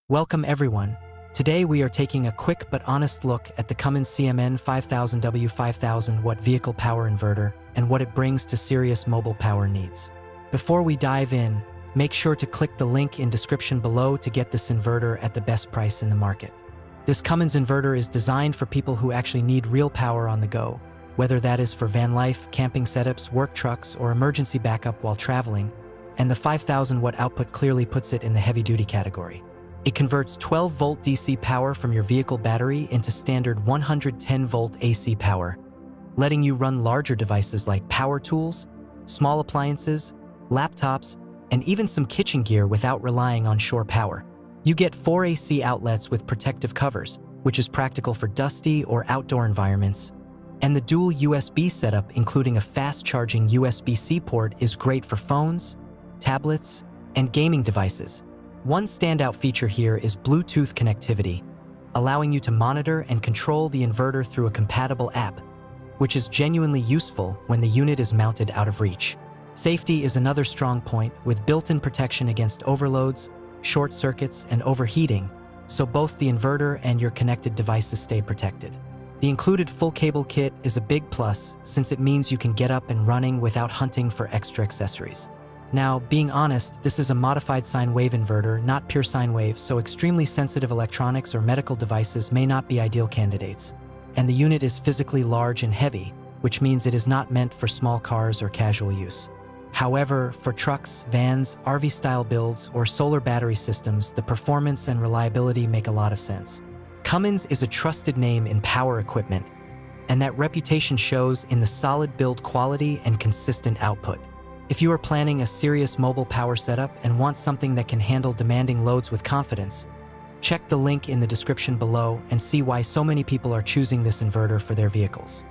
Welcome everyone. Today we are taking a quick but honest look at the Cummins CMN5000W 5000-watt vehicle power inverter and what it brings to serious mobile power needs. Before we dive in, make sure to click the link in description below to get this inverter at the best price in the market. This Cummins inverter is designed for people who actually need real power on the go, whether that is for van life, camping setups, work trucks, or emergency backup while traveling, and the 5000-watt output clearly puts it in the heavy-duty category. It converts 12-volt DC power from your vehicle battery into standard 110-volt AC power, letting you run larger devices like power tools, small appliances, laptops, and even some kitchen gear without relying on shore power. You get 4 AC outlets with protective covers, which is practical for dusty or outdoor environments, and the dual USB setup, including a fast-charging USB-C port, is great for phones, tablets, and gaming devices. One standout feature here is Bluetooth connectivity, allowing you to monitor and control the inverter through a compatible app, which is genuinely useful when the unit is mounted out of reach. Safety is another strong point, with built-in protection against overloads, short circuits, and overheating, so both the inverter and your connected devices stay protected. The included full cable kit is a big plus, since it means you can get up and running without hunting for extra accessories. Now, being honest, this is a modified sine wave inverter, not pure sine wave, so extremely sensitive electronics or medical devices may not be ideal candidates. And the unit is physically large and heavy, which means it is not meant for small cars or casual use. However, for trucks, vans, RV-style builds, or solar battery systems, the performance and reliability make a lot of sense. Cummins is a trusted name in power equipment, and that reputation shows in the solid build quality and consistent output. If you are planning a serious mobile power setup and want something that can handle demanding loads with confidence, check the link in the description below and see why so many people are choosing this inverter for their vehicles.